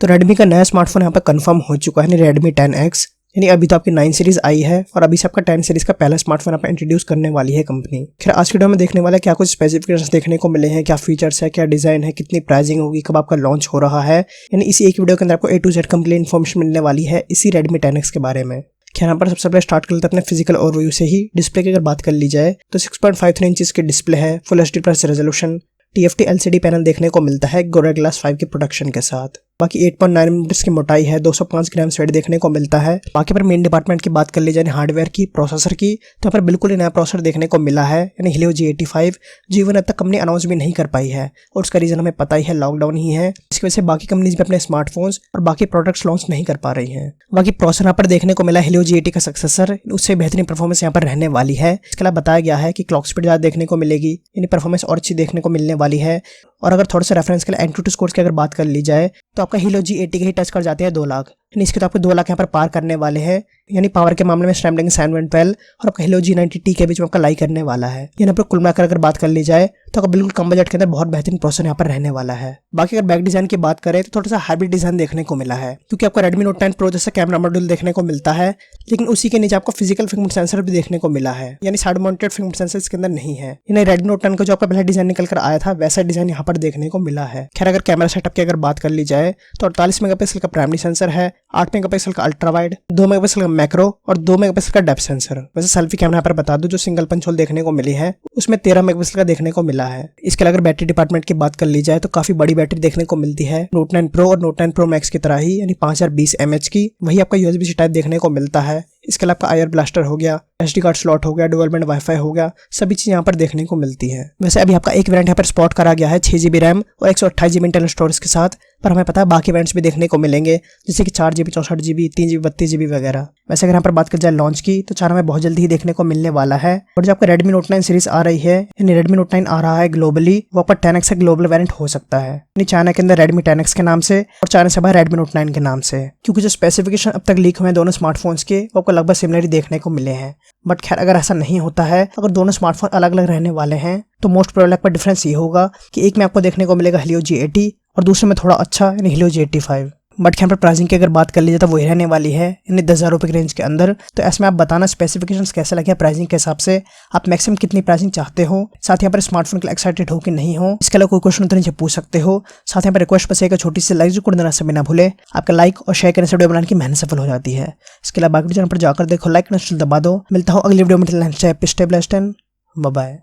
तो Redmi का नया स्मार्टफोन यहाँ पर कंफर्म हो चुका है, यानी Redmi 10X। यानी अभी तो आपकी 9 सीरीज आई है और अभी से आपका 10 सीरीज का पहला स्मार्टफोन आप इंट्रोड्यूस करने वाली है कंपनी। खैर आज की वीडियो में देखने वाला है क्या कुछ स्पेसिफिकेशंस देखने को मिले हैं, क्या फीचर्स है, क्या डिजाइन है, कितनी प्राइसिंग होगी, कब आपका लॉन्च हो रहा है। यानी इसी एक वीडियो के अंदर आपको A to Z complete information मिलने वाली है इसी Redmi 10X के बारे में। यहाँ पर सबसे पहले स्टार्ट कर लेते हैं अपने फिजिकल ओवरव्यू से ही। डिस्प्ले की अगर बात कर ली जाए तो 6.53 इंचेस की डिस्प्ले है, full HD plus resolution, TFT LCD panel देखने को मिलता है गोरिल्ला ग्लास 5 के प्रोडक्शन के साथ। बाकी 8.9 mm की मोटाई है, 205 ग्राम वेट देखने को मिलता है। बाकी पर मेन डिपार्टमेंट की बात कर ली जाए हार्डवेयर की, प्रोसेसर की, तो यहाँ पर बिल्कुल ही नया प्रोसेसर देखने को मिला है, यानी Helio G85 जो इवन अब तक कंपनी अनाउंस भी नहीं कर पाई है और उसका रीजन हमें पता ही है, लॉकडाउन ही है। इसकी वजह से बाकी कंपनीज भी अपने स्मार्टफोन्स और बाकी प्रोडक्ट्स लॉन्च नहीं कर पा रही हैं। बाकी प्रोसेसर यहाँ पर देखने को मिला Helio G80 का सक्सेसर, उससे बेहतरीन परफॉर्मेंस यहाँ पर रहने वाली है। इसके अलावा बताया गया है कि क्लॉक स्पीड ज़्यादा देखने को मिलेगी, यानी परफॉर्मेंस और अच्छी देखने को मिलने वाली है। और अगर थोड़ा सा रेफरेंस के लिए एंटूटू स्कोर की अगर बात कर ली जाए तो आपका Helio G80 के ही टच कर जाते हैं 2 लाख, यानी इसके तो आपको 2 लाख यहाँ पर पार करने वाले हैं। यानी पावर के मामले में स्नैपड्रैगन 712 और आपका Helio G90T के बीच में आपका लाई करने वाला है। यहाँ पर कुल मिलाकर अगर बात कर ली जाए तो आपका बिल्कुल कम बजट के अंदर बहुत बेहतरीन प्रोसेसर यहाँ पर रहने वाला है। बाकी अगर बैक डिजाइन की बात करें तो थोड़ा सा हाइब्रिड डिजाइन देखने को मिला है, क्योंकि आपको Redmi Note 10 Pro जैसा कैमरा मॉड्यूल देखने को मिलता है, लेकिन उसी के नीचे आपको फिजिकल फिंगरप्रिंट सेंसर भी देखने को मिला है, यानी साइड माउंटेड फिंगरप्रिंट सेंसर इसके अंदर नहीं है। यानी Redmi Note 10 का जो आपका पहला डिजाइन निकल कर आया था वैसा डिजाइन यहाँ पर देखने को मिला है। खैर अगर कैमरा सेटअप की अगर बात कर ली जाए तो 48 मेगापिक्सल का प्राइमरी सेंसर है, 8 मेगापिक्सल का अल्ट्रा वाइड, 2 मेगापिक्सल का मैक्रो और 2 मेगापिक्सल का डेप्थ सेंसर। वैसे सेल्फी कैमरा पर बता दूं जो सिंगल पंच होल देखने को मिली है उसमें 13 मेगापिक्सल का देखने को मिला है। इसके अलावा अगर बैटरी डिपार्टमेंट की बात कर ली जाए तो काफी बड़ी बैटरी देखने को मिलती है Note 9 Pro और Note 9 Pro Max की तरह ही, यानी 5020 mAh की। वही आपका USB-C टाइप देखने को मिलता है। इसके अलावा आपका आईआर ब्लास्टर हो गया, SD कार्ड स्लॉट हो गया, डुअल बैंड वाईफाई हो गया, सभी चीज यहाँ पर देखने को मिलती है। वैसे अभी आपका एक वेरिएंट यहाँ पर स्पॉट करा गया है 6GB रैम और 128GB इंटरनल स्टोरेज के साथ, पर हमें पता है बाकी वेरिएंट्स भी देखने को मिलेंगे जैसे कि 4GB 64GB 3GB 32GB वगैरह। वैसे अगर यहाँ पर बात कर जाए लॉन्च की तो 4 हमें बहुत जल्दी ही देखने को मिलने वाला है। और जो आपका Redmi Note 9 सीरीज आ रही है, यानी Redmi Note 9 आ रहा है ग्लोबली, वो आपका 10X का ग्लोबल वेरिएंट हो सकता है, यानी चाइना के अंदर Redmi 10X के नाम से और चाइना से बाहर Redmi Note 9 के नाम से, क्योंकि जो स्पेसिफिकेशन अब तक लीक हुए हैं दोनों स्मार्टफोन्स के वो आपको लगभग सिमिलर ही देखने को मिले हैं। बट खैर अगर ऐसा नहीं होता है, अगर दोनों स्मार्टफोन अलग अलग रहने वाले हैं तो मोस्ट प्रोबेबल आपका डिफरेंस ये होगा कि एक में आपको देखने को मिलेगा Helio G80 और दूसरे में थोड़ा अच्छा यानी Helio G85। बट यहाँ पर प्राइसिंग की अगर बात कर लीजिए तो वही रहने वाली है, यानी 10,000 रुपये की रेंज के अंदर। तो ऐसे में आप बताना स्पेसिफिकेशंस कैसे लगे प्राइसिंग के हिसाब से, आप मैक्सिमम कितनी प्राइसिंग चाहते हो, साथ यहाँ पर स्मार्टफोन के लिए एक्साइटेड हो कि नहीं हो। इसके अलावा कोई क्वेश्चन तो नीचे पूछ सकते हो। साथ यहाँ पर रिक्वेस्ट बस एक छोटी सी लाइक जो देना से बिना भूले, आपका लाइक और शेयर करने से वीडियो बनाने की मेहनत सफल हो जाती है। इसके अलावा बाकी चैनल पर जाकर देखो, लाइक दबा दो। मिलता हो अगली वीडियो में, बाय बाय।